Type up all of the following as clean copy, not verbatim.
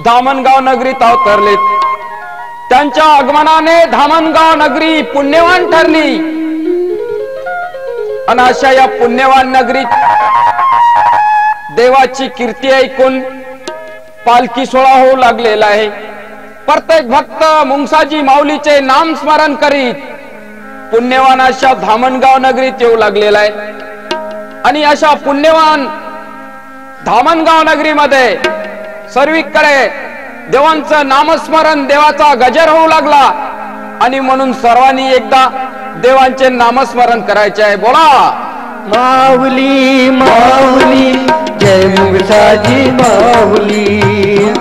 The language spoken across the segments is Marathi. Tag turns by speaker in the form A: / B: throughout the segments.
A: धामणगाव नगरीत अवतरलेत. त्यांच्या आगमनाने धामणगाव नगरी पुण्यवान ठरली. आणि अशा या पुण्यवान नगरीत देवाची कीर्ती ऐकून पालखी सोहळा होऊ लागलेला आहे. प्रत्येक भक्त मुंगसाजी माऊलीचे नाम स्मरण करीत पुण्यवान अशा धामणगाव नगरीत येऊ लागलेला आहे. आणि अशा पुण्यवान धामणगाव नगरीमध्ये सर्वीकडे देवांचं नामस्मरण, देवाचा गजर होऊ लागला. आणि म्हणून सर्वांनी एकदा देवांचे नामस्मरण करायचे आहे. बोला
B: माऊली माऊली जय मुंगसाजी माऊली.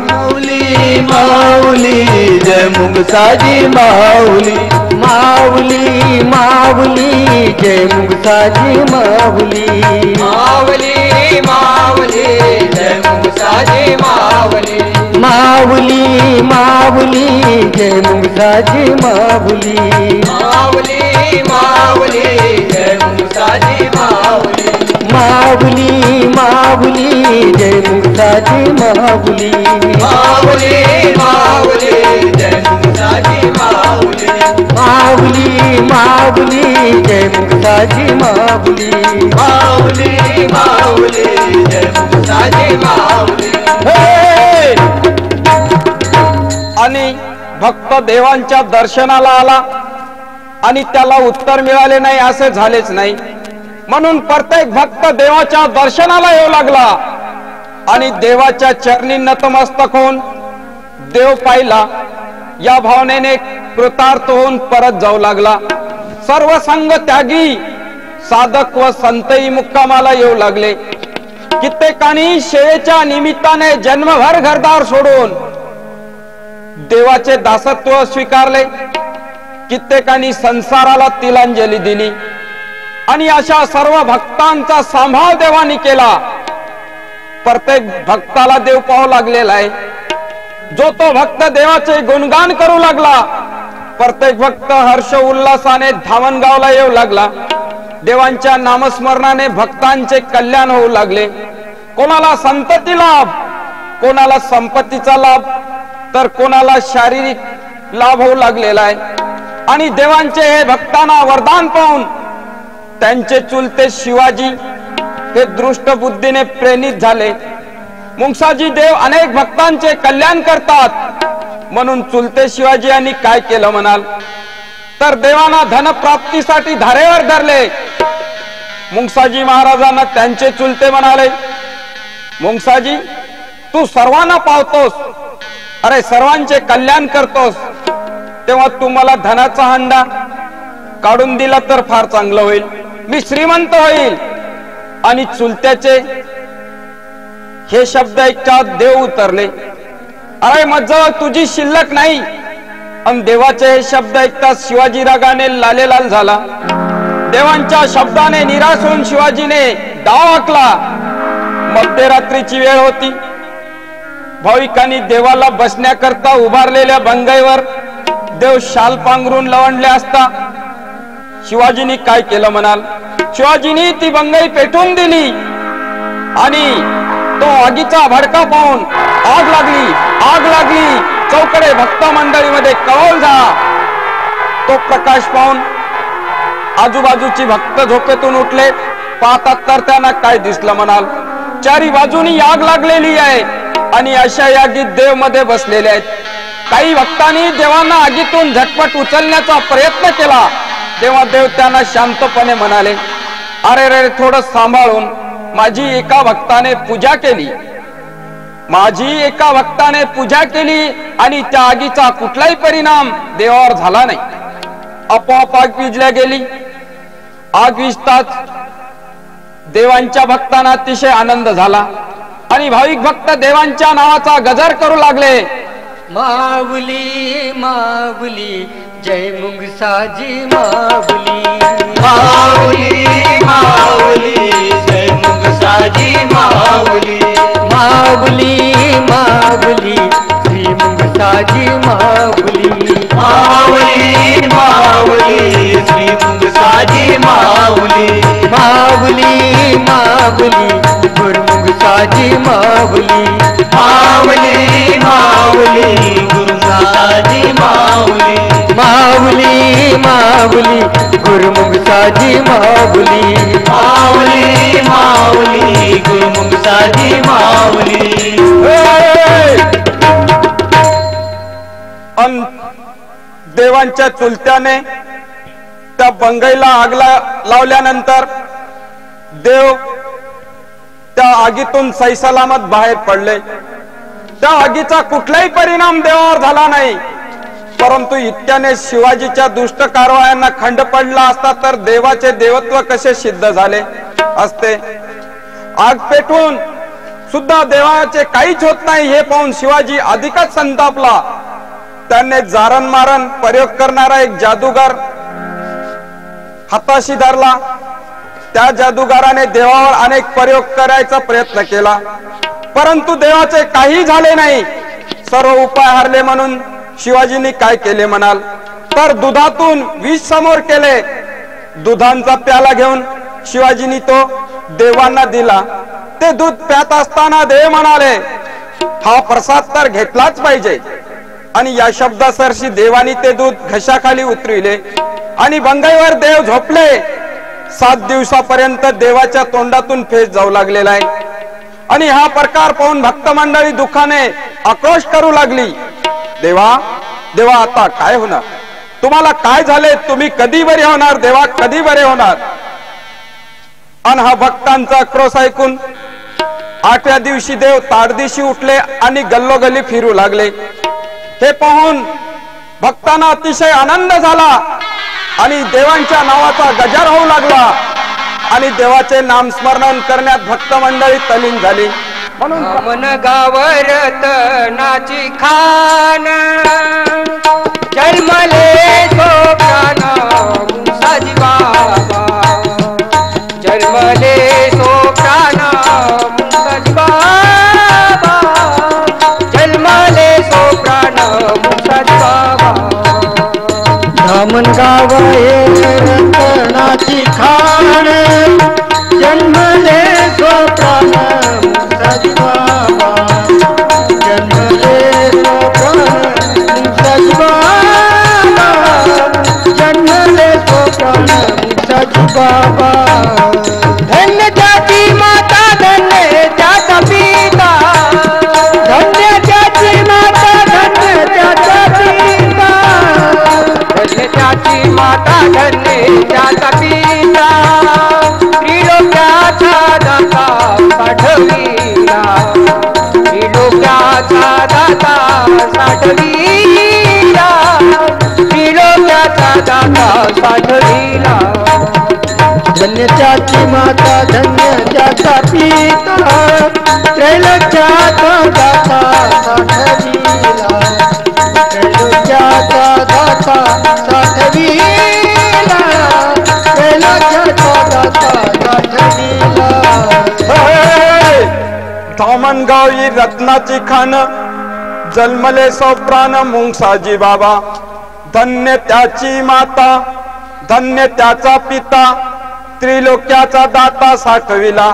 C: माऊली माऊली जय मुंगसाजी माऊली.
B: माऊली माऊली जय मुंगसाजी माऊली.
C: माऊली माऊली जय मुंगसाजी माऊली.
B: माऊली माऊली जय मुंगसाजी माऊली.
C: माऊली माऊली जय मुंगसाजी माऊली.
B: माऊली माऊली जय मुंगसाजी माऊली.
C: माऊली माऊली जय मुंगसाजी माऊली.
B: माऊली माऊली जय मुंगसाजी माऊली.
C: माऊली माऊली जय मुंगसाजी माऊली.
A: आणि भक्त देवांच्या दर्शनाला आला आणि त्याला उत्तर मिळाले नाही असे झालेच नाही. म्हणून प्रत्येक भक्त देवाच्या दर्शनाला येऊ लागला आणि देवाच्या चरणी नतमस्तक होऊन देव पाहिला या भावनेने कृतार्थ होऊन परत जाऊ लागला. सर्व संग त्यागी साधक व संतही मुक्कामाला येऊ लागले. कित्येकानी शेवेच्या निमित्ताने जन्मभर घरदार सोडून देवाचे दासत्व स्वीकारले. कित्येकानी संसाराला तिलांजली दिली. आणि अशा सर्व भक्तांचा सांभाळ देवानी केला. प्रत्येक भक्ताला देव पाहू लागलेला आहे. जो तो भक्त देवाचे गुणगान करू लागला. प्रत्येक भक्त हर्ष उल्हासाने धामणगावला येऊ लागला. देवांच्या नामस्मरणाने भक्तांचे कल्याण होऊ लागले. कोणाला संतती लाभ, कोणाला संपत्तीचा लाभ, तर कोणाला शारीरिक लाभ होऊ लागलेला आहे. आणि देवांचे हे भक्तांना वरदान पाहून त्यांचे चुलते शिवाजी हे दृष्ट बुद्धीने प्रेरित झाले. मुंगसाजी देव अनेक भक्तांचे कल्याण करतात. म्हणून चुलते शिवाजी यांनी काय केलं म्हणाल तर देवांना धनप्राप्तीसाठी धारेवर धरले. मुंगसाजी महाराजांना त्यांचे चुलते म्हणाले, मुंगसाजी तू सर्वांना पावतोस, अरे सर्वांचे कल्याण करतोस, तेव्हा तू मला धनाचा हंडा काढून दिला तर फार चांगलं होईल, मी श्रीमंत होईल. आणि चुलत्याचे हे शब्द ऐकतात देव उतरले. अरे मजवळ तुझी शिल्लक नाही. आणि देवाचे हे शब्द ऐकतात शिवाजी रागाने लालेलाल झाला. देवांच्या शब्दाने निराश होऊन शिवाजीने डाव हाकला. मध्यरात्रीची वेळ होती. भाविकांनी देवाला बसण्याकरता उभारलेल्या बंगईवर देव शाल पांघरून लवंडले असता शिवाजींनी काय केलं म्हणाल. शिवाजींनी ती बंगई पेटवून दिली आणि तो आगीचा भडका पाहून आग लागली, आग लागली. चौकडे भक्त मंडळीमध्ये कळवळ झाला. तो प्रकाश पाहून आजूबाजूची भक्त झोपेतून उठले. पाहतात तर त्यांना काय दिसलं म्हणाल. चारी बाजूनी आग लागलेली आहे आणि अशा आगीत देव मध्ये बसलेले आहेत. काही भक्तांनी देवांना आगीतून झटपट उचलण्याचा प्रयत्न केला. तेव्हा देव त्यांना शांतपणे म्हणाले, अरे रे थोडं सांभाळून. माझी एका भक्ताने पूजा केली, माझी एका भक्ताने पूजा केली आणि त्या आगीचा कुठलाही परिणाम देवावर झाला नाही. आपोआप आग विझल्या गेली. आग विझताच देवांच्या भक्तांना अतिशय आनंद झाला आणि भाविक भक्त देवांच्या नावाचा गजर करू लागले.
B: माऊली माऊली जय मुंगसाजी माऊली.
C: माऊली माऊली जय मुंगसाजी माऊली.
B: माऊली माऊली श्री मुंगसाजी माऊली.
C: माऊली माऊली श्री मुंगसाजी माऊली.
B: माऊली माऊली गुरु मुंगसाजी माऊली.
C: माऊली माऊली गुरुसाजी माऊली
B: माऊली माऊली गुरुमुखसाजी माऊली
C: माऊली माऊली गुरुमुखसाजी माऊली
A: देवांच्या चुलत्याने त्या बंगईला आग लावल्यानंतर देव त्या आगीतून सही सलामत बाहेर पडले. त्या आगीचा कुठलाही परिणाम देवावर झाला नाही. परंतु इतक्याने शिवाजीच्या दुष्ट कारवायांना खंड पडला असता तर देवाचे देवत्व कसे सिद्ध झाले असते. आग पेटवून सुद्धा देवाचे काहीच होत नाही हे पाहून शिवाजी अधिकच संतापला. त्याने जारण मारण प्रयोग करणारा एक जादूगार हाताशी धरला. त्या जादूगाराने देवावर अनेक प्रयोग करायचा प्रयत्न केला, परंतु देवाचे काही झाले नाही. सर्व उपाय हरले म्हणून शिवाजींनी काय केले म्हणाल तर दुधातून विष समोर केले. दुधांचा प्याला घेऊन शिवाजींनी तो देवांना दिला. ते दूध प्यात असताना देव म्हणाले, हा प्रसाद तर घेतलाच पाहिजे. आणि या शब्दासरशी देवानी ते दूध घशाखाली उतरविले आणि बंगईवर देव झोपले. 7 दिवसापर्यंत देवाच्या तोंडातून फेस जाऊ लागलेला आहे. आणि हा प्रकार पाहून भक्त मंडळी दुःखाने आक्रोश करू लागली. देवा देवा आता काय होणार? तुम्हाला काय झाले? तुम्ही कधी बरे होणार? देवा कधी बरे होणार? आणि हा भक्तांचा आक्रोश ऐकून 8व्या दिवशी देव ताडदिशी उठले आणि गल्लोगल्ली फिरू लागले. हे पाहून भक्तांना अतिशय आनंद झाला आणि देवांच्या नावाचा गजर होऊ लागला आणि देवाचे नामस्मरण करण्यात भक्त मंडळी तल्लीन झाली.
B: म्हणून मन गावरत नाची खान जन्मले तो प्राण मुक्ताजी बाबा जन्मले तो प्राण मुक्ताजी बाबा जन्मले तो प्राण मुक्ताजी बाबा धामन गावये रतनाची खान जन्मले तो प्राण मुक्ताजी बाबा जन्मले तो प्राण मुक्ताजी बाबा जन्मले तो प्राण मुक्ताजी बाबा धन्य जाती माता धन्य जाता पिता धन्य जाती माता धन्य जाता पिता धन्य जाती माता धन्य जाता पिता त्रिलोक्याचा दाता साठविला त्रिलोक्याचा दाता साठविला त्रिलोक्याचा दाता साठविला धन्य जाती माता धन्य जाता पिता त्रैलोक्याचा दाता साठविला त्रैलोक्याचा दाता साठविला त्रैलोक्याचा दाता साठविला.
A: धामणगाव ही रत्नाची खान जन्मले सो प्राण मुंगसाजी बाबा धन्य त्याची माता धन्य त्याचा पिता त्रिलोक्याचा दाता साठविला.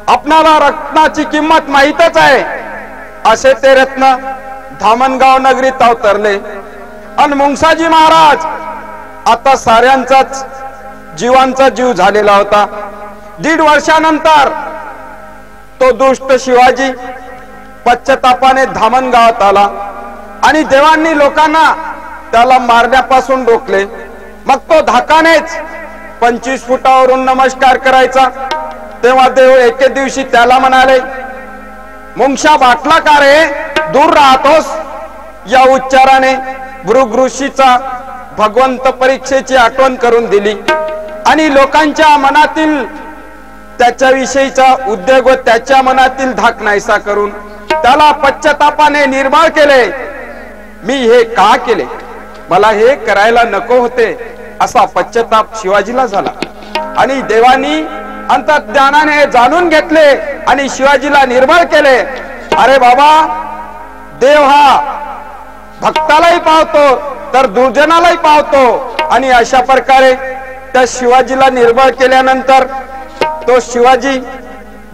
A: आपणाला रत्नाची किंमत माहीतच आहे. असे ते रत्न धामणगाव नगरीत अवतरले आणि मुंगसाजी महाराज आता साऱ्यांचाच जीवांचा जीव झालेला होता. 1.5 वर्षानंतर तो दुष्ट शिवाजी पश्चातापाने धामणगावात आला आणि देवांनी लोकांना त्याला मारण्यापासून रोखले. मग तो धाकानेच 25 फुटावरून नमस्कार करायचा. तेव्हा देव एके दिवशी त्याला म्हणाले, मुंगशा बाटला का रे, दूर राहतोस? या उच्चाराने भृग ऋषीचा भगवंत परीक्षेची आठवण करून दिली आणि लोकांच्या मनातील त्याच्याविषयीचा उद्योग व त्याच्या मनातील धाक नाहीसा करून त्याला पश्चातापाने निर्माण केले. मी हे का केले? मला हे करायला नको होते असा पश्चाताप शिवाजीला झाला आणि देवानी अंतर्ज्ञानाने जाणून घेतले आणि शिवाजीला निर्मळ केले. अरे बाबा, देव हा भक्तालाही पावतो तर दुर्जनालाही पावतो आणि अशा प्रकारे त्या शिवाजीला निर्मळ केल्यानंतर तो शिवाजी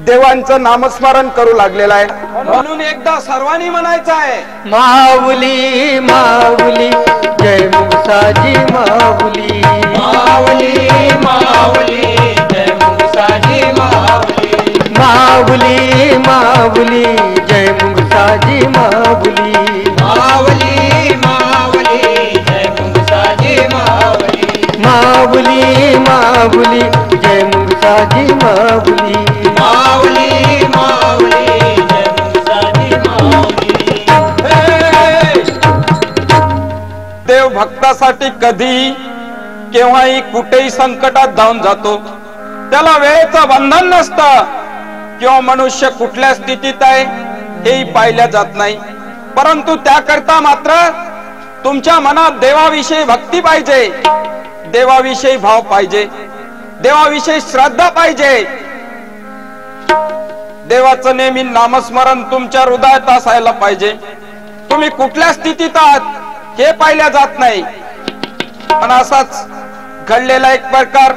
A: देवांचं नामस्मरण करू लागलेला आहे. म्हणून एकदा सर्वांनी म्हणायचं आहे,
B: माऊली माऊली जय मुक्ताजी माऊली,
C: माऊली माऊली जय मुक्ताजी माऊली,
B: माऊली माऊली जय मुक्ताजी माऊली,
C: माऊली माऊली जय मुक्ताजी माऊली,
B: माऊली माऊली जय मुक्ताजी माऊली,
C: माऊली माऊली जय मुक्ताजी माऊली.
A: देव भक्तासाठी कधीही केव्हाही कुठेही संकटात धावून जातो. त्याला वेळेचं बंधन नसतं किंवा मनुष्य कुठल्या स्थितीत आहे हेही पाहिल्या जात नाही. परंतु त्याकरता मात्र तुमच्या मनात देवाविषयी भक्ती पाहिजे, देवाविषयी भाव पाहिजे, देवाविषयी श्रद्धा पाहिजे. देवाचं नेहमी नामस्मरण तुमच्या हृदयात असायला पाहिजे. तुम्ही कुठल्या स्थितीत आहात हे पाहिल्या जात नाही. पण असाच घडलेला एक प्रकार,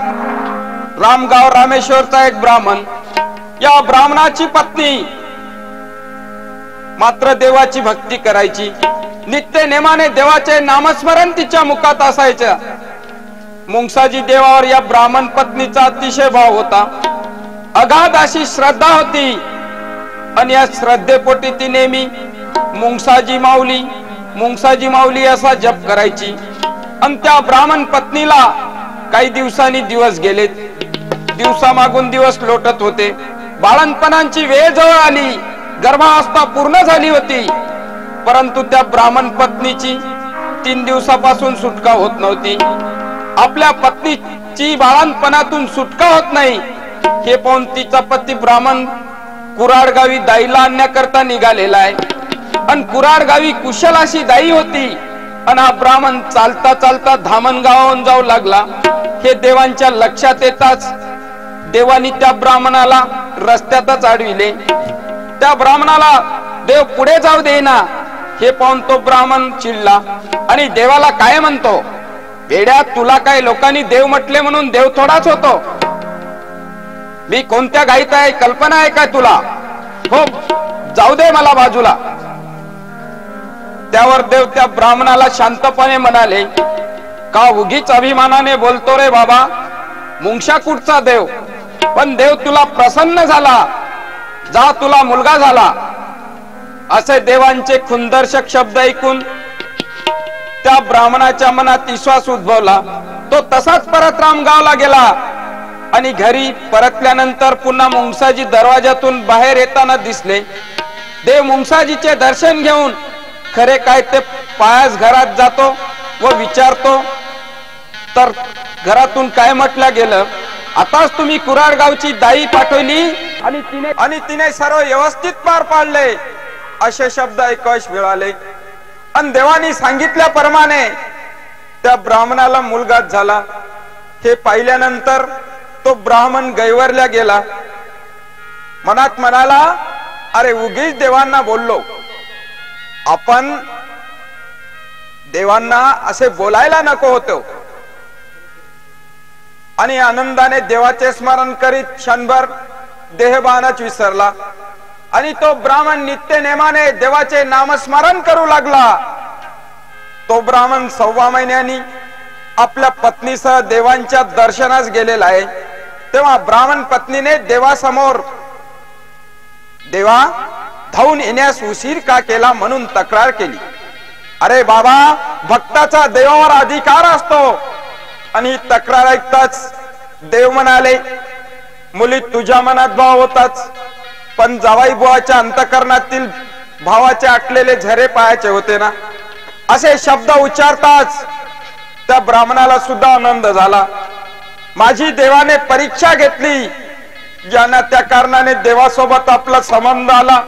A: रामगाव रामेश्वरचा एक ब्राह्मण, या ब्राह्मणाची पत्नी मात्र देवाची भक्ती करायची. नित्य नेमाने देवाचे नामस्मरण तिच्या मुखात असायचे. मुंगसाजी देवावर या ब्राह्मण पत्नीचा अतिशय भाव होता, अगाध अशी श्रद्धा होती. आणि या श्रद्धेपोटी ती नेहमी मुंगसाजी माऊली मुंगसाजी माऊली असा जप करायची. आणि त्या ब्राह्मण पत्नीला काही दिवसांनी दिवस गेलेत, दिवसामागून दिवस लोटत होते. बाळंतपणाची वेळ जवळ आली, गर्भावस्था पूर्ण झाली होती. परंतु त्या ब्राह्मण पत्नीची 3 दिवसापासून सुटका होत नव्हती. आपल्या पत्नीची बाळंतपणातून सुटका होत नाही हे पाहून तिचा पती ब्राह्मण कुराड गावी दाईला आणण्याकरता निघालेला आहे. आणि कुराड गावी कुशल अशी दाई होती. आणि हा ब्राह्मण चालता चालता धामणगावाहून जाऊ लागला. हे देवांच्या लक्षात येताच देवानी त्या ब्राह्मणाला रस्त्यातच अडविले. त्या ब्राह्मणाला देव पुढे जाऊ देईना हे पाहून तो ब्राह्मण चिडला आणि देवाला काय म्हणतो, वेड्या, तुला काय लोकांनी देव म्हटले म्हणून देव थोडाच होतो? मी कोणत्या गाईत आहे कल्पना आहे काय तुला? हो, जाऊ दे मला बाजूला. त्यावर देव त्या ब्राह्मणाला शांतपणे म्हणाले, का उगीच अभिमानाने बोलतो रे बाबा? मुंगशा कुठचा देव? पण देव तुला प्रसन्न झाला, जा तुला मुलगा झाला. असे देवांचे खुंदर्शक शब्द ऐकून त्या ब्राह्मणाच्या मनात विश्वास उद्भवला. तो तसाच परत रामगावला गेला. आणि घरी परतल्यानंतर पुन्हा मुंगसाजी दरवाजातून बाहेर येताना दिसले. देव मुंगसाजीचे दर्शन घेऊन खरे काय ते पायास घरात जातो व विचारतो, तर घरातून काय म्हटलं गेलं, आताच तुम्ही कुराड गावची दाई पाठवली आणि तिने सर्व व्यवस्थित पार पाडले असे शब्द ऐकावयास मिळाले. आणि देवानी सांगितल्याप्रमाणे त्या ब्राह्मणाला मुलगा झाला. हे पाहिल्यानंतर तो ब्राह्मण गैवरल्या गेला. मनात म्हणाला, अरे उगीच देवांना बोललो. आपण देवांना असे बोलायला नको होतो. आणि आनंदाने देवाचे स्मरण करीत क्षणभर देहभानच विसरला. आणि तो ब्राह्मण नित्य नेमाने देवाचे नामस्मरण करू लागला. तो ब्राह्मण 6 महिन्यांनी आपल्या पत्नीसह देवांच्या दर्शनास गेलेला आहे. तेव्हा ब्राह्मण पत्नीने देवासमोर, देवा, धावून येण्यास उशीर का केला म्हणून तक्रार केली. अरे बाबा, भक्ताचा देवावर अधिकार असतो. आणि तक्रार ऐकताच देव म्हणाले, मुली तुझ्या मनात भाव होताच, पण जावाई बुवाच्या अंतकरणातील भावाचे आटलेले झरे पायाचे होते ना. असे शब्द उच्चारताच त्या ब्राह्मणाला सुद्धा आनंद झाला. माझी देवाने परीक्षा घेतली. ज्यांना त्या कारणाने देवासोबत आपला संबंध आला,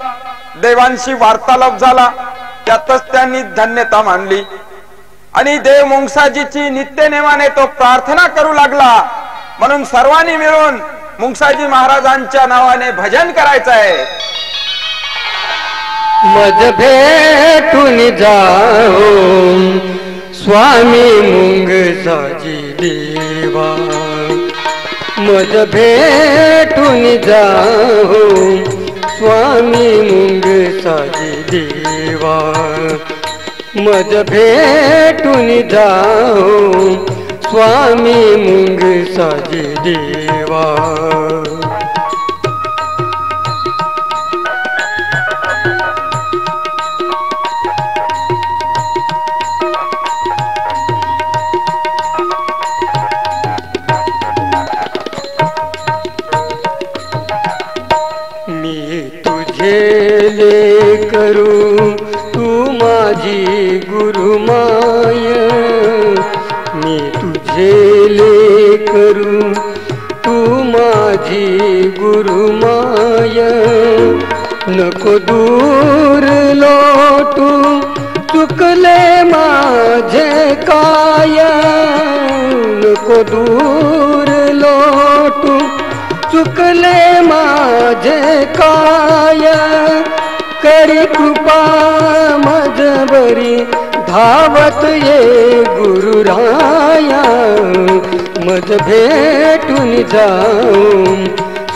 A: देवांशी वार्तालाप झाला, त्यातच त्यांनी धन्यता मानली. आणि देव मुंगसाजीची नित्य नेमाने तो प्रार्थना करू लागला. म्हणून सर्वांनी मिळून मुंगसाजी महाराजांच्या नावाने भजन करायचं आहे.
B: मज भेटून जाओ स्वामी मुंगसाजी देवा, मज भेटून जाओ स्वामी मुंग साजी देवा मज भेटून जाओ स्वामी मुंग साजी देवा करू तू माझी गुरुमाय मी तुझे लेकरू तू माझी गुरुमाय नको दूर लोटू चुकले माझे काय नको दूर लोटू चुकले माझे काय करी कृपा मजबरी धावत ये गुरुराया मज भेटून जाऊ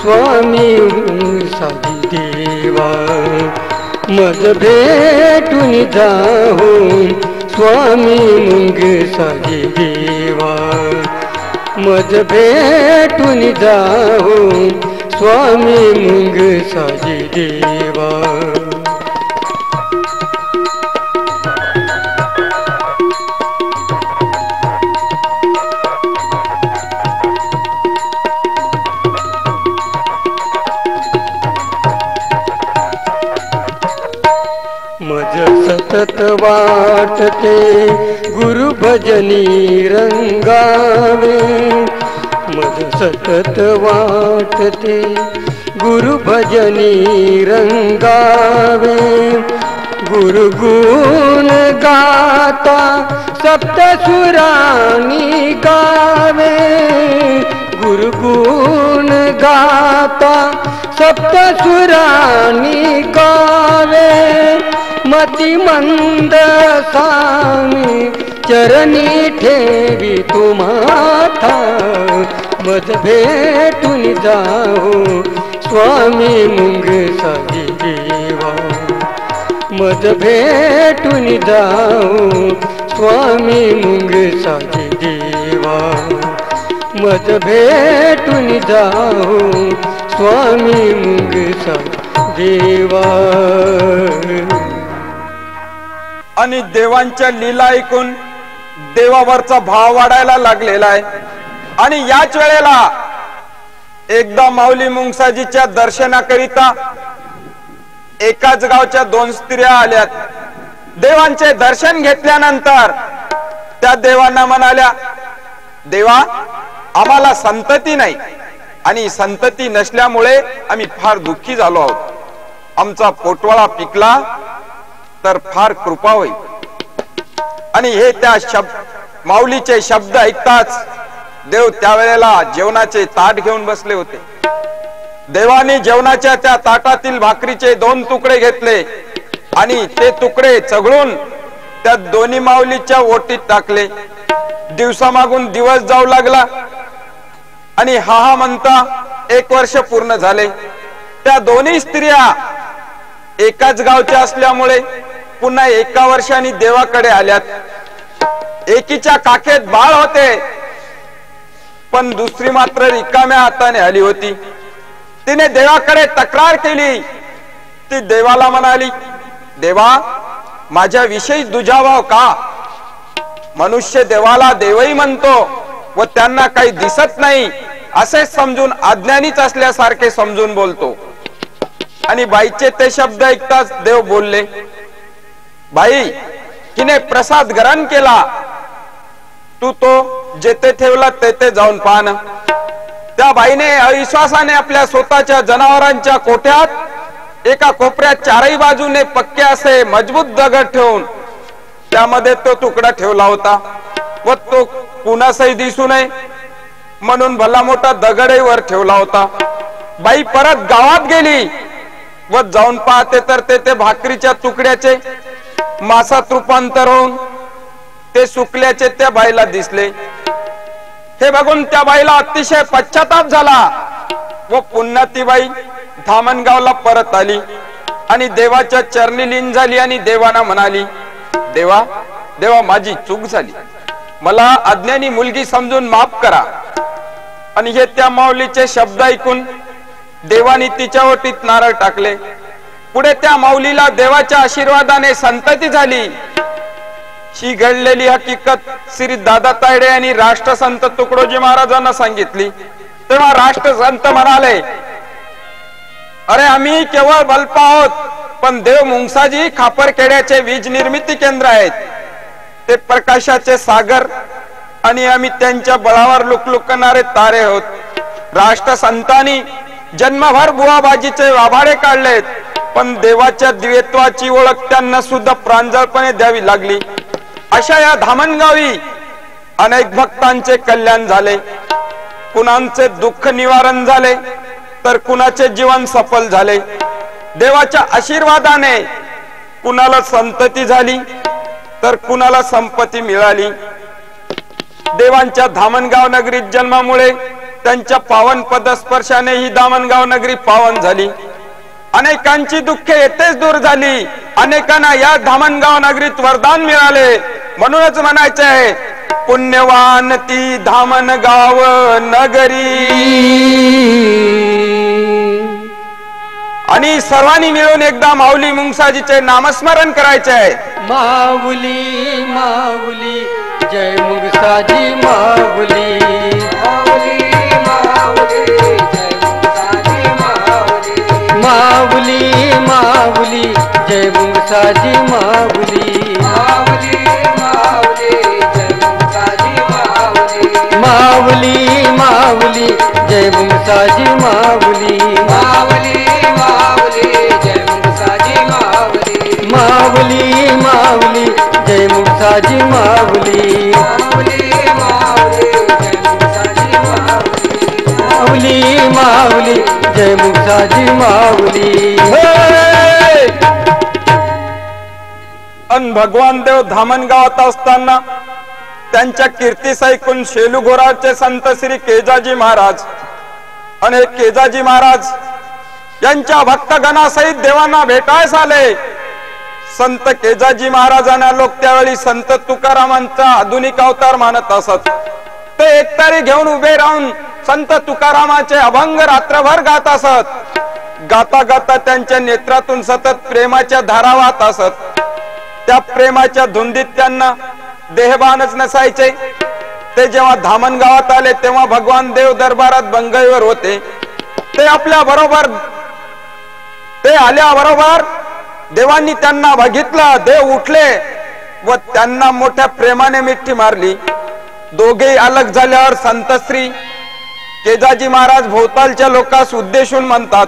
B: स्वामी साजी देवा मज भेटून जाऊ स्वामी मुंग साजी देवा मज भेटून जाऊ स्वामी मुंग साजी देवा मज सतत वाटते गुरु भजनी रंगावे मज सतत वाटते गुरु भजनी रंगावे गुरु गुण गाता सप्तसुरानी गावे गुरु गुण गाता सप्तसुरानी गावे मती मंद स्वामी चरणी ठेवी तुम्हाता मज भेटून जाओ स्वामी मुंग साजी देवा मज भेटून जाओ स्वामी मुंग साजी देवा मज भेटून जाओ स्वामी मुंग साजी देवा
A: आणि देवांच्या लीला ऐकून देवावरचा भाव वाढायला लागलेला आहे आणि याच वेळेला एकदा माऊली मुंगसाजीच्या दर्शनाकरिता एकाच गावच्या 2 स्त्रिया आल्यात. देवांचे दर्शन घेतल्यानंतर त्या देवांना म्हणाल्या, देवा आम्हाला संतती नाही आणि संतती नसल्यामुळे आम्ही फार दुःखी झालो आहोत. आमचा पोटवाळा पिकला तर फार कृपा होईल. आणि हे त्या माऊलीचे शब्द ऐकताच देव त्यावेळेला जेवणाचे ताट घेऊन बसले होते. देवाने जेवणाच्या त्या ताटातील भाकरीचे 2 तुकडे घेतले आणि ते तुकडे चघळून त्या दोन्ही माऊलीच्या ओटीत टाकले. दिवसामागून दिवस जाऊ लागला आणि हा म्हणता 1 वर्ष पूर्ण झाले. त्या दोन्ही स्त्रिया एकाच गावच्या असल्यामुळे पुन्हा 1 वर्षांनी देवाकडे आल्यात. एकीच्या काखेत बाळ होते पण दुसरी मात्र रिकाम्या हाताने आली होती. तिने देवाकडे तक्रार केली. ती देवाला म्हणाली, देवा माझ्या विषयी दुजाभाव का? मनुष्य देवाला देवही म्हणतो व त्यांना काही दिसत नाही असे समजून अज्ञानीच असल्यासारखे समजून बोलतो. आणि बाईचे ते शब्द ऐकताच देव बोलले, बाई हिने प्रसाद ग्रहण केला, तू तो जेथे ठेवला तेथे जाऊन पाहन. त्या बाईने अविश्वासाने आपल्या स्वतःच्या जनावरांच्या कोठ्यात एका कोपऱ्यात 4ही बाजूने पक्के असे मजबूत दगड ठेवून त्यामध्ये तो तुकडा ठेवला होता व तो कुणासही दिसू नये म्हणून भला मोठा दगडही वर ठेवला होता. बाई परत गावात गेली व जाऊन पाहते तर ते भाकरीच्या तुकड्याचे मासात रूपांतर होऊन ते सुकल्याचे त्या बाईला दिसले. हे बघून त्या बाईला अतिशय पश्चाताप झाला व पुन्हा ती बाई धामणगावला परत आली आणि देवाच्या चरणी लीन झाली आणि देवाना म्हणाली, देवा देवा माझी चूक झाली, मला अज्ञानी मुलगी समजून माफ करा. आणि हे त्या माऊलीचे शब्द ऐकून देवानी तिच्या ओटीत नारळ टाकले. पुढे त्या माऊलीला देवाच्या आशीर्वादाने संतती झाली. ही घडलेली हकीकत श्री दादा तायडे यांनी राष्ट्रसंत तुकडोजी महाराजांना सांगितली. तेव्हा राष्ट्रसंत म्हणाले, अरे आम्ही केवळ बल्प आहोत, पण देव मुंगसाजी खापरखेड्याचे वीज निर्मिती केंद्र आहेत. ते प्रकाशाचे सागर आणि आम्ही त्यांच्या बळावर लुकलुकणारे तारे आहोत. राष्ट्रसंतांनी जन्मभर बुवाबाजीचे वाभाडे काढलेत, पण देवाच्या दिव्यत्वाची ओळख त्यांना सुद्धा प्रांजळपणे द्यावी लागली. अशा या धामणगावी अनेक भक्तांचे कल्याण झाले. कुणाचे दुःख निवारण झाले तर कुणाचे जीवन सफल झाले. देवाच्या आशीर्वादाने कुणाला संतती झाली तर कुणाला संपत्ती मिळाली. देवांच्या धामणगाव नगरीत जन्मामुळे त्यांच्या पावन पदस्पर्शाने ही धामणगाव नगरी पावन झाली. अनेकांची दुःखे येथेच दूर झाली. अनेकांना या धामणगाव नगरीत वरदान मिळाले. म्हणूनच म्हणायचे आहे, पुण्यवान ती धामणगाव नगरी. आणि सर्वांनी मिळून एकदा माऊली मुंगसाजीचे नामस्मरण करायचे आहे.
B: माऊली माऊली जय मुंगसाजी माऊली. माऊली माऊली जय मुंगसाजी माऊली. माऊली माऊली जय मुंगसाजी माऊली. माऊली माऊली जय मुंगसाजी माऊली. माऊली माऊली जय मुंगसाजी माऊली. माऊली माऊली जय मुंगसाजी माऊली. माऊली माऊली जय मुंगसाजी माऊली. माऊली माऊली जय मुंगसाजी माऊली. माऊली माऊली जय मुंगसाजी माऊली.
A: अन भगवान देव धामणगावात असताना त्यांच्या कीर्तीस ऐकून शेलुघोराचे संत श्री केजाजी महाराज आणि केजाजी महाराज यांच्या भक्तगणासहित देवांना भेटायस आले. संत केजाजी महाराजांना लोक त्यावेळी संत तुकारामांचा आधुनिक अवतार मानत असत. ते एकतारी घेऊन उभे राहून संत तुकारामाचे अभंग रात्रभर गात असत. गाता गाता त्यांच्या नेत्रातून सतत प्रेमाच्या धारा वाहत असत. त्या प्रेमाच्या धुंदीत त्यांना देहभानच नसायचे. ते जेव्हा धामणगावात आले तेव्हा भगवान देव दरबारात बंगईवर होते. ते आल्याबरोबर देवांनी त्यांना बघितलं. देव उठले व त्यांना मोठ्या प्रेमाने मिठी मारली. दोघे अलग झाल्यावर संतश्री केजाजी महाराज भोवतालच्या लोकांस उद्देशून म्हणतात,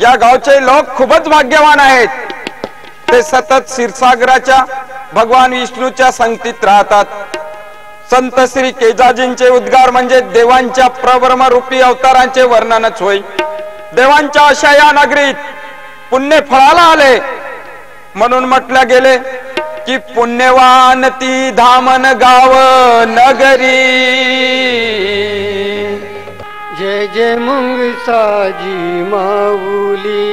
A: या गावचे लोक खूपच भाग्यवान आहेत. ते सतत क्षीरसागराच्या भगवान विष्णूच्या संगतीत राहतात. संत श्री केजाजींचे उद्गार म्हणजे देवांच्या प्रब्रह्म रूपी अवतारांचे वर्णनच होय. देवांच्या अशा या नगरीत पुण्य फळाला आले. म्हणून म्हटले गेले की पुण्यवान ती धामणगाव नगरी.
B: जय जय मुंगसाजी माऊली.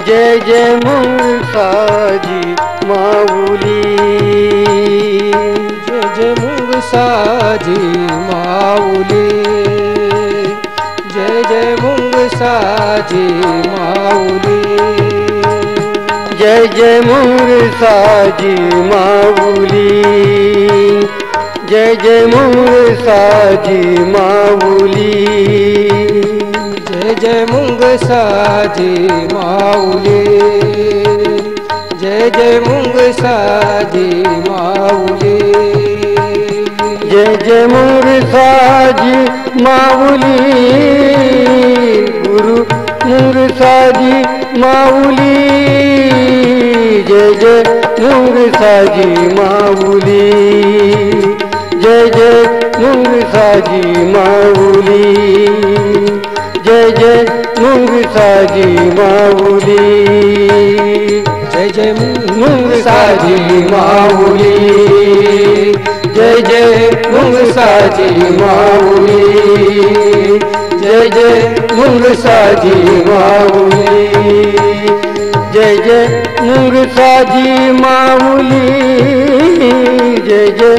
B: जय जय मुंगसाजी माऊली. जय जय मुंगसाजी माऊली. जय जय मुंगसाजी माऊली. जय जय मुंगसाजी माऊली. जय जय मुंगसाजी माऊली. जय जय मुंगसाजी माऊली. जय जय मुंगसाजी माऊली. जय जय मुंगसाजी माऊली. गुरु मुंगसाजी माऊली. जय जय मुंगसाजी माऊली. जय जय मुंगसाजी माऊली. जय जय मुंगसाजी माऊली. जय जय मुंगसाजी माऊली. जय जय मुंगसाजी माऊली. जय जय मुंगसाजी माऊली, जय जय मुंगसाजी माऊली, जय जय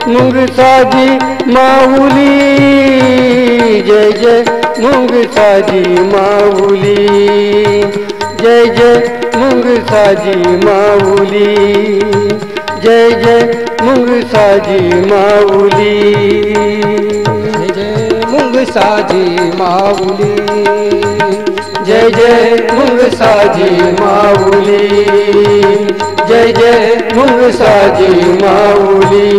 B: मुंगसाजी माऊली, जय जय मुंगसाजी माऊली, जय जय मुंगसाजी माऊली, जय जय मुंगसाजी माऊली,
C: जय जय मुंगसाजी माऊली,
B: जय जय मुंगसाजी माऊली, जय जय मुंगसाजी माऊली.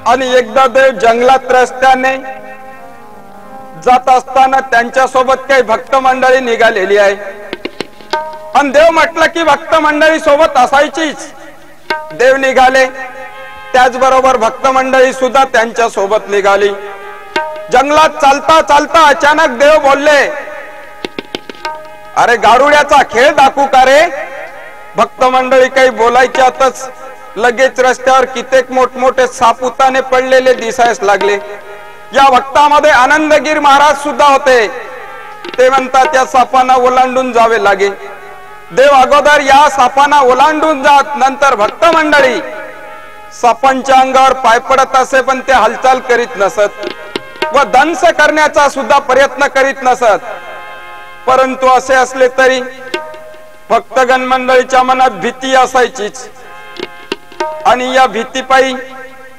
A: आणि एकदा देव जंगलात रस्त्याने जात असताना त्यांच्या सोबत काही भक्त मंडळी निघालेली आहे. आणि देव म्हटलं की भक्त मंडळी सोबत असायचीच. देव निघाले, त्याचबरोबर भक्त मंडळी सुद्धा त्यांच्या सोबत निघाली. जंगलात चालता चालता अचानक देव बोलले, अरे गारुड्याचा खेळ दाखवू का रे? भक्त मंडळी काही बोलायच्यातच लगेच रस्त्यावर कित्येक मोठमोठे सापुताने पडलेले दिसायस लागले. या भक्तामध्ये आनंदगीर महाराज सुद्धा होते. ते म्हणतात या सापांना ओलांडून जावे लागे. देव अगोदर या सापांना ओलांडून जात, नंतर भक्त मंडळी सापांच्या अंगावर पाय पडत असे पण ते हालचाल करीत नसत व दंश करण्याचा सुद्धा प्रयत्न करीत नसत. परंतु असे असले तरी भक्तगण मंडळीच्या मनात भीती असायचीच. आणि या भीतीपायी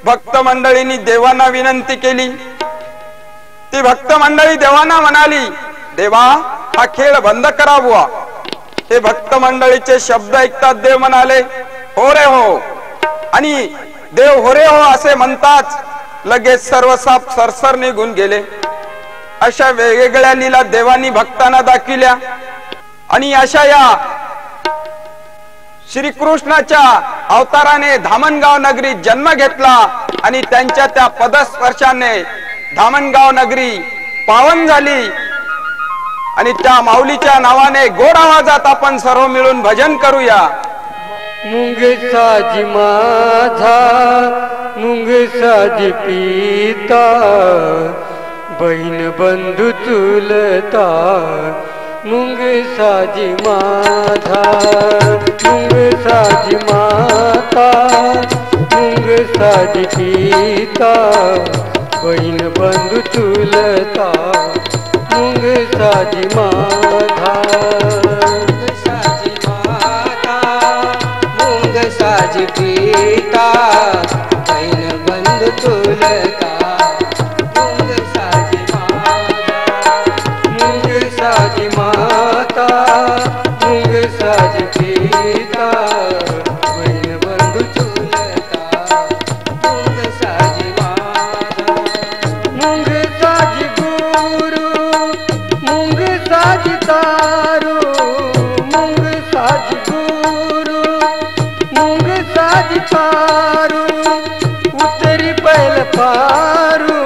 A: भक्त मंडळींनी देवांना विनंती केली. ती भक्त मंडळी देवांना म्हणाली, देवा हा खेळ बंद करावा. हे भक्त मंडळीचे शब्द ऐकतात देव म्हणाले, हो रे हो. आणि देव हो रे हो असे म्हणताच लगेच सर्व साप सरसर निघून गेले. अशा वेगवेगळ्या लीला देवांनी भक्तांना दाखविल्या. आणि अशा या श्रीकृष्णाच्या अवताराने धामणगाव नगरीत जन्म घेतला. आणि त्यांच्या त्या पदस्पर्शाने धामणगाव नगरी पावन झाली. आणि त्या माऊलीच्या नावाने गोड आवाजात आपण सर्व मिळून भजन करूया.
B: मुंगसाजी माझा मुंगसाजी पिता, बहीण बंधू चुलता. मुंगसाजी माझा मुंगसाजी माता, मुंगसाजी पिता, बहीण बंधू चुलता. मुंगसाजी माझा
C: मुंगसाजी माता, मुंगसाजी पिता, बहीण बंधू चुलता. मुंगसाजी माता,
B: मुंगसाजी माता, मुंगसाजी पिता, बहीण बंधू चुलता.
C: मुंगसाजी माता,
B: मुंगसाजी गुरु, मुंगसाजी तारू, मुंगसाजी गुरु, मुंगसाजी तारू, उतरी पैल पारू.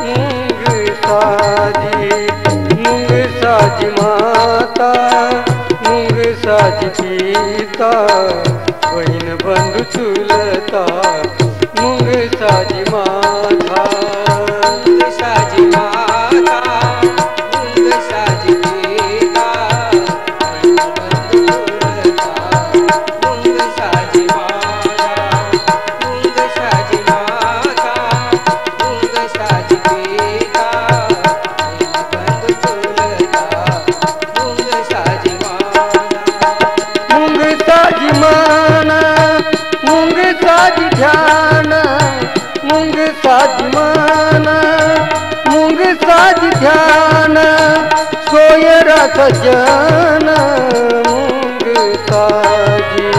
B: मुंगसाजी मुंगसाजी माता, मुंगसाजी पिता, बहीण बंधू चुलता. मुंगसाजी माझा
C: मुंगसाजी माता, मुंगसाजी पिता, बहीण बंधू चुलता. मुंगसाजी माता, मुंगसाजी माता, मुंगसाजी पिता, बहीण बंधू चुलता. मुंगसाजी माता,
B: मुंगसाजी मान, मुंगसाजी ध्यान, मुंगसाजी मान, मुंगसाजी ध्यान, सोयराच जन. मुंगसाजी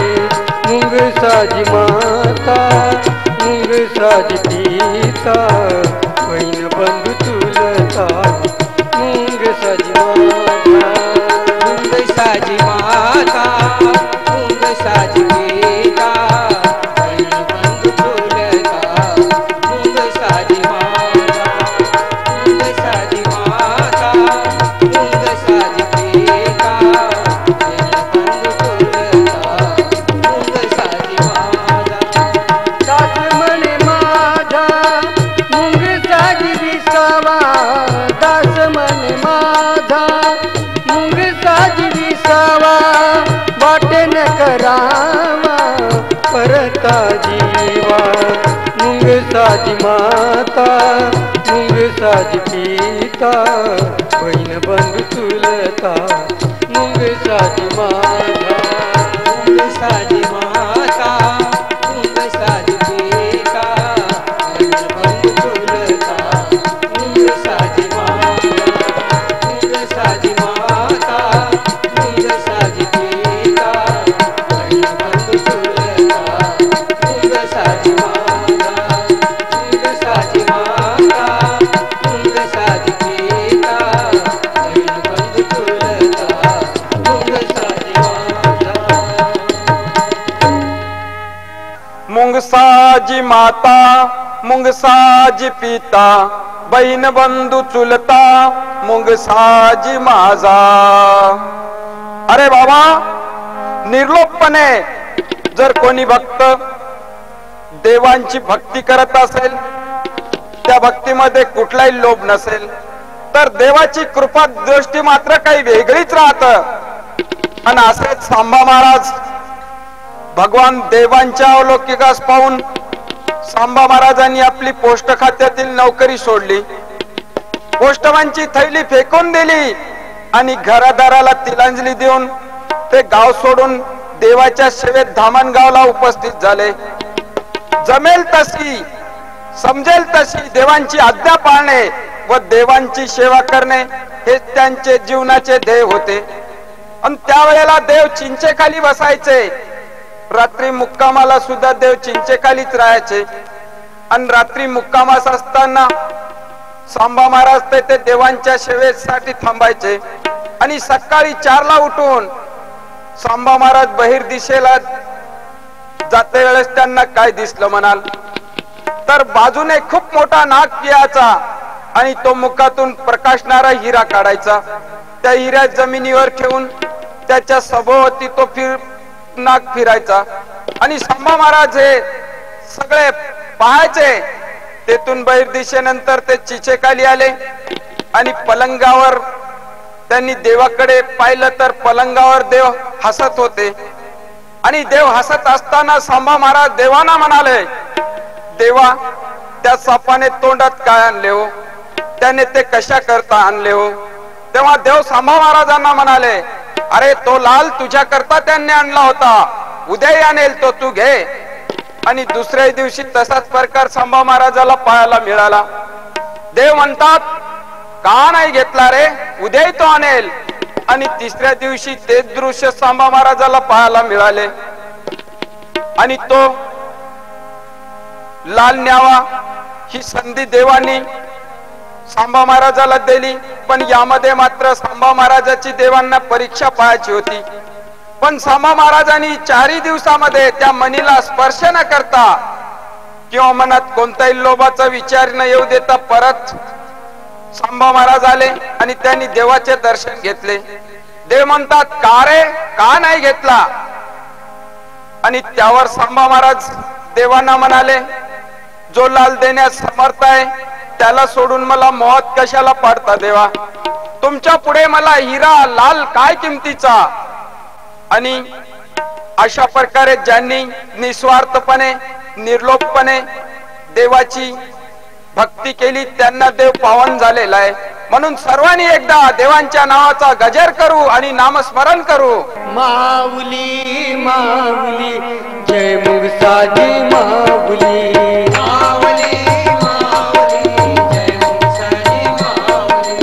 B: मुंगसाजी माता, मुंगसाजी पिता, बहीण बंधू चुलता. मुंगसाजी माता,
C: मुंगसाजी माता, मुंगसाजी पिता, बहीण बंधू चुलता. मुंगसाजी माता, मुंगसाजी माता, मुंगसाजी पिता, बहीण बंधू चुलता. मुंगसाजी माता,
B: सास म्हणे माझा मुंग साजी माता मुंग साजी पिता बहीण बंधू चुलता मुंग साजी माता
C: मुंग साजी माता मुंग साजी पिता बहीण बंधू चुलता मुंग साजी माता मुंग साजी माता मुंग साजी पिता बहीण बंधू चुलता मुंग साजी माता मुंग साजी माता मुंग साजी पिता बहीण बंधू चुलता मुंग साजी माता
A: मुंग साजी माता मुंग साजी पिता बहीण बंधू चुलता मुंग साजी माझा. अरे बाबा, निर्लोभपणे जर कोणी भक्त देवांची भक्ती करत असेल, त्या भक्तीमध्ये कुठलाही लोभ नसेल, तर देवाची कृपा दृष्टी मात्र काही वेगळीच राहत. आणि असेच सांबा महाराज भगवान देवांच्या अवलौकिकास पाहून सांबा महाराजांनी आपली पोस्ट खात्यातील नोकरी सोडली, पोस्टमॅनची थैली फेकून दिली आणि घरादाराला तिलांजली देऊन ते गाव सोडून देवाच्या सेवेत धामणगावला उपस्थित झाले. जमेल तशी समजेल तशी देवांची आज्ञा पाळणे व देवांची सेवा करणे हे त्यांचे जीवनाचे ध्येय होते. आणि त्यावेळेला देव चिंचेखाली बसायचे, रात्री मुक्कामाला सुद्धा देव चिंचेखालीच राहायचे. आणि रात्री मुक्कामास असताना सांबा महाराज ते देवांच्या सेवेसाठी थांबायचे. आणि सकाळी 4ला उठून सांबा महाराज बहिर दिशेला जाते वेळेस त्यांना काय दिसलं म्हणाल तर बाजूने खूप मोठा नाग पियाचा आणि तो मुखातून प्रकाशणारा हिरा काढायचा. त्या हिऱ्या जमिनीवर ठेवून त्याच्या सभोवती तो नाग फिरायचा. आणि सांबा महाराज हे सगळे पाहायचे. तेथून बहिर दिशेनंतर ते चिचेखाली आले आणि पलंगावर त्यांनी देवाकडे पाहिलं तर पलंगावर देव हसत होते. आणि देव हसत असताना सांबा महाराज देवांना म्हणाले, देवा, त्या सापाने तोंडात काय आणले हो, त्याने ते कशा करता आणले हो. तेव्हा देव सांबा महाराजांना म्हणाले, अरे तो लाल तुझ्या करता त्यांनी आणला होता, उद्याही आणेल तो, तू घे. आणि दुसऱ्या दिवशी तसाच प्रकार सांबा महाराजाला पाहायला मिळाला. देव म्हणतात, का नाही घेतला रे, उद्याही तो आणेल. आणि तिसऱ्या दिवशी तेच दृश्य सांबा महाराजाला पाहायला मिळाले. आणि तो लाल न्यावा ही संधी देवानी सांबा महाराजाला दिली. पण यामध्ये मात्र सांबा महाराजाची देवांना परीक्षा पाहायची होती. पण सांबा महाराजांनी 4 दिवसामध्ये त्या मणीला स्पर्श न करता किंवा मनात कोणताही लोभाचा विचार न येऊ देता परत सांबा महाराज आले आणि त्यांनी देवाचे दर्शन घेतले. देव म्हणतात, का रे, का नाही घेतला. आणि त्यावर सांबा महाराज देवांना म्हणाले, जो लाल देण्यास समर्थ आहे त्याला सोडून मला मोहात कशाला पाडता देवा. तुमच्या पुढे मला हिरा लाल काय किमतीचा. आणि अशा प्रकारे ज्यांनी निस्वार्थपणे निर्लोभपणे देवाची भक्ती केली त्यांना देव पावन झालेला आहे. म्हणून सर्वांनी एकदा देवांच्या नावाचा गजर करू आणि नामस्मरण करू.
B: माऊली माऊली जय मुंग साजी माऊली.
C: माऊली माऊली जय मुंग साजी माऊली.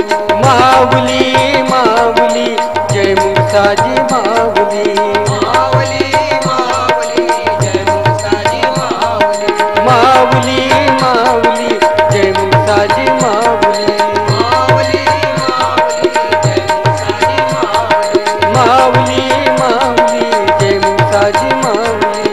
B: माऊली माऊली जय मुंग साजी माऊली.
C: माऊली माऊली जय मुंग साजी माऊली.
B: माऊली माऊली जय मुंग साजी माऊली.
C: माऊली माऊली जय मुंग साजी माऊली.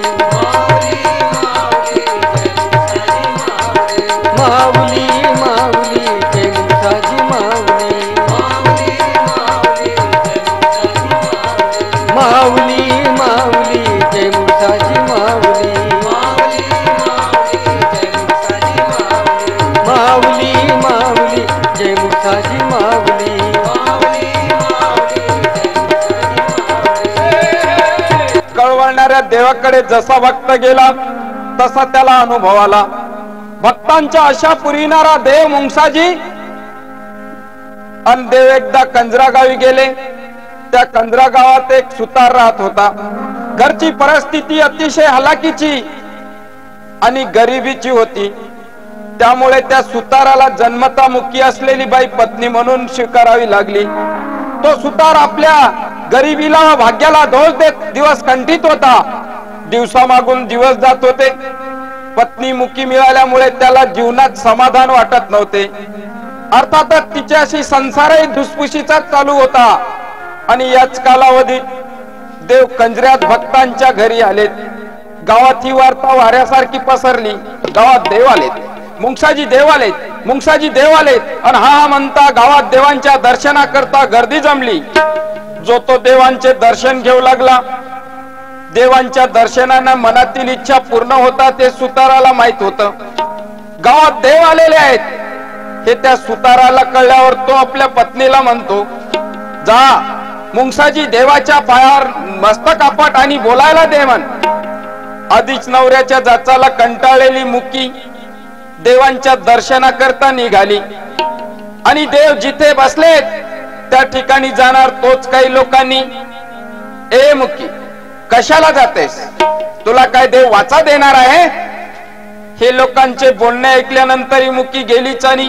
B: माऊली माऊली जय मुंग साजी माऊली.
C: माऊली माऊली जय मुंग साजी माऊली.
B: माऊली माऊली जय मुंग साजी माऊली. माऊली माऊली जय मुंग साजी माऊली.
A: कळवळणाऱ्या देवाकडे जसा भक्त गेला तसा त्याला अनुभव आला. भक्तांच्या अशा पुरिणारा देव मुंगसाजी. अन देव एकदा कंजरा गावी गेले. त्या कंजरा गावात एक सुतार राहत होता. घरची परिस्थिती अतिशय हलाखीची आणि गरिबीची होती. त्यामुळे त्या सुताराला जन्मता मुकी असलेली बाई पत्नी म्हणून स्वीकारावी लागली. तो सुतार आपल्या गरिबीला व भाग्याला दोष देत दिवस कंठीत होता. दिवसामागून दिवस जात होते. पत्नी मुकी मिळाल्यामुळे त्याला जीवनात समाधान वाटत नव्हते. अर्थातच तिच्याशी संसारही धुसफुशीचाच चालू होता. आणि याच कालावधीत देव कंजऱ्यात भक्तांच्या घरी आलेत. गावात ही वार्ता वाऱ्यासारखी पसरली. गावात देव आलेत, मुंगसाजी देव आलेत, मुंगसाजी देव आलेत. आणि हा म्हणता गावात देवांच्या दर्शनाकरता गर्दी जमली. जो तो देवांचे दर्शन घेऊ लागला. देवांच्या दर्शनाने मनातील इच्छा पूर्ण होता ते सुताराला माहित होतं. गावात देव आलेले आहेत हे त्या सुताराला कळल्यावर तो आपल्या पत्नीला म्हणतो, जा मुंगसाजी देवाच्या पायावर मस्तक आपट आणि बोलायला दे म्हण. आधीच नवऱ्याच्या जाचाला कंटाळलेली मुकी देवांच्या दर्शनाकरता निघाली. आणि देव जिथे बसलेत त्या ठिकाणी जाणार तोच काही लोकांनी, ए मुकी कशाला जातेस, तुला काय देव वाचा देणार आहे. हे लोकांचे बोलणे ऐकल्यानंतर ही मुकी गेलीच. आणि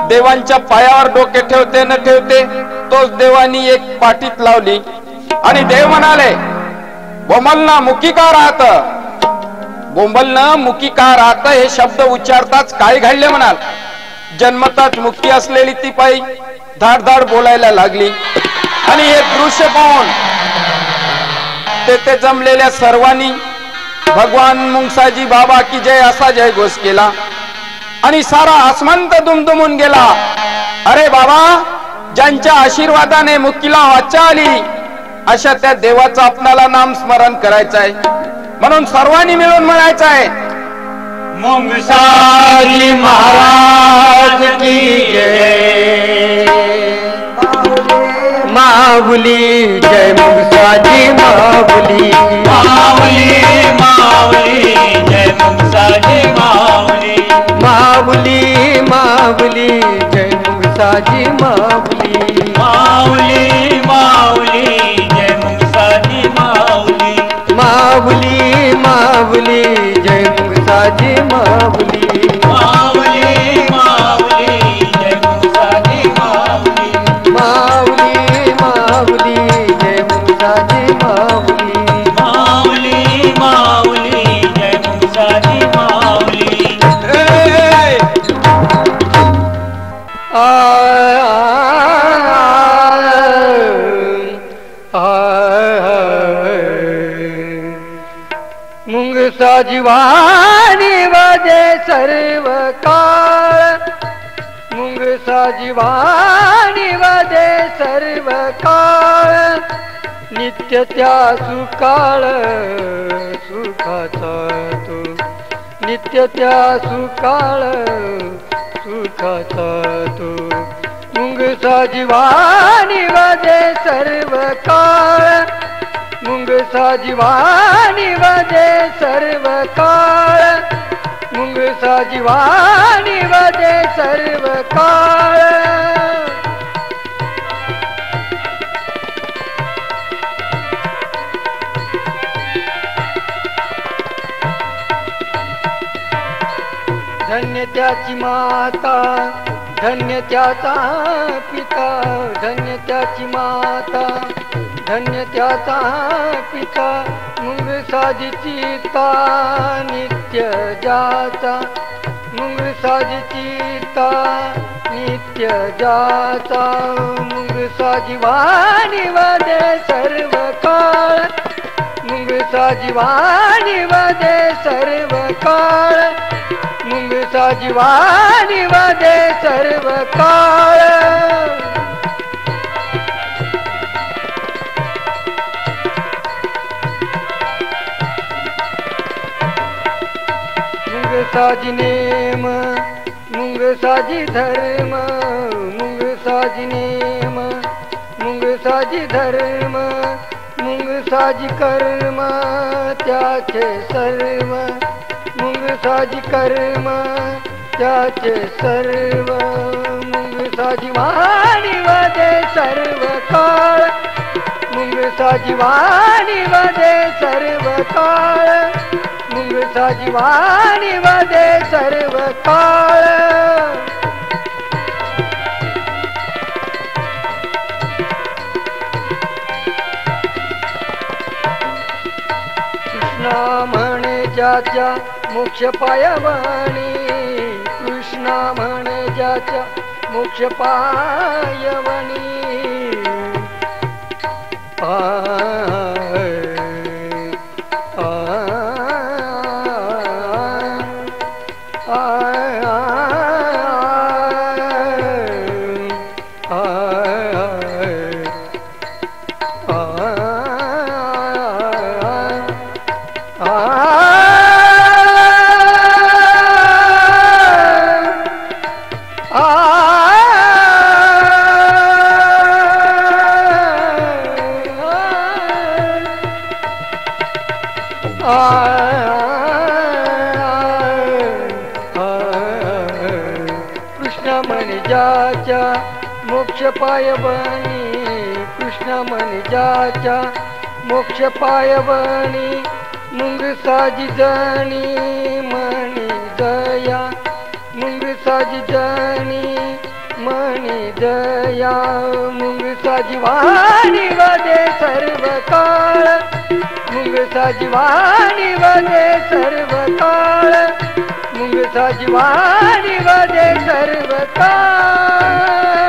A: देवांच्या पायावर डोके ठेवते न ठेवते तोच देवानी एक पाटीत लावली. आणि देव म्हणाले, बोंबलना मुकी का राहत, बोंबलना मुकी का राहत. हे शब्द उच्चारताच काय घडले म्हणाल. जन्मताच मुक्ती असलेली ती बाई धाड धाड बोलायला लागली. आणि हे दृश्य पाहून तेथे जमलेल्या सर्वांनी भगवान मुंगसाजी बाबा की जय असा जयघोष केला. आणि सारा आसमंत दुमदुमून गेला. अरे बाबा, ज्यांच्या आशीर्वादाने मुक्तीला वाचा आली अशा त्या देवाचं आपणाला नाम स्मरण करायचं आहे. म्हणून सर्वांनी मिळून म्हणायचं आहे,
C: मुंगसाजी महाराज की जय, माऊली जय मुंगसाजी माऊली, माऊली माऊली जय मुंगसाजी माऊली, माऊली माऊली जय मुंगसाजी माऊली, माऊली माऊली जय मुंगसाजी माऊली, माऊली माऊली जय मुंगसाजी माऊली, माऊली माऊली जय मुंगसाजी माऊली, माऊली माऊली जय मुंगसाजी माऊली, माऊली माऊली जय मुंगसाजी माऊली. मुंगसाजी वाणी वाजे सर्व काळ, मुंगसाजी वाणी वाजे सर्व काळ, नित्य त्या सुकाळ सुखाचा तो, नित्य त्या सुकाळ सुखाचा तो, मुंगसाजी वाणी वाजे सर्व काळ, मुंगसाजी वाणी वाजे सर्व काळ, मुंगसाजी वाणी वाजे सर्व काळ. धन्य त्याची माता, धन्य त्याचा पिता, धन्य त्याची माता, धन्य त्याचा पिता, मुंगसाजीची ता नित्य जाचा, मुंगसाजीची ता नित्य जाचा, मुंगसाजी वाणी वाजे सर्व काळ, मुंगसाजी वाणी वाजे सर्व काळ, मुंगसाजी वाणी वाजे सर्व काळ. मुंगसाजी नेम, मुंगसाजी धर्म, मुंगसाजी नेम, मुंगसाजी धर्म, मुंगसाजी कर्म त्याचे सर्व, मुंग मुंगसाजी कर्म त्याचे सर्व मुंगसाजी वाणी वदे सर्व काळ मुंगसाजी वाणी वदे सर्व काळ मुंगसाजी वाणी वदे सर्व काळ कृष्णा म्हणे ज्याच्या मोक्ष पायवणी कृष्णा म्हणे ज्याच्या मोक्ष पायवणी कृष्ण म्हणे ज्याच्या मोक्ष पायवणी कृष्ण म्हणे ज्याच्या मोक्ष पायवणी मुंगसाजी जणी म्हणे दया मुंगसाजी जणी म्हणे दया मुंगसाजी वाणी वदे सर्व काळ मुंगसाजी वाणी वदे सर्व काळ मुंगसाजी वाणी वदे सर्व काळ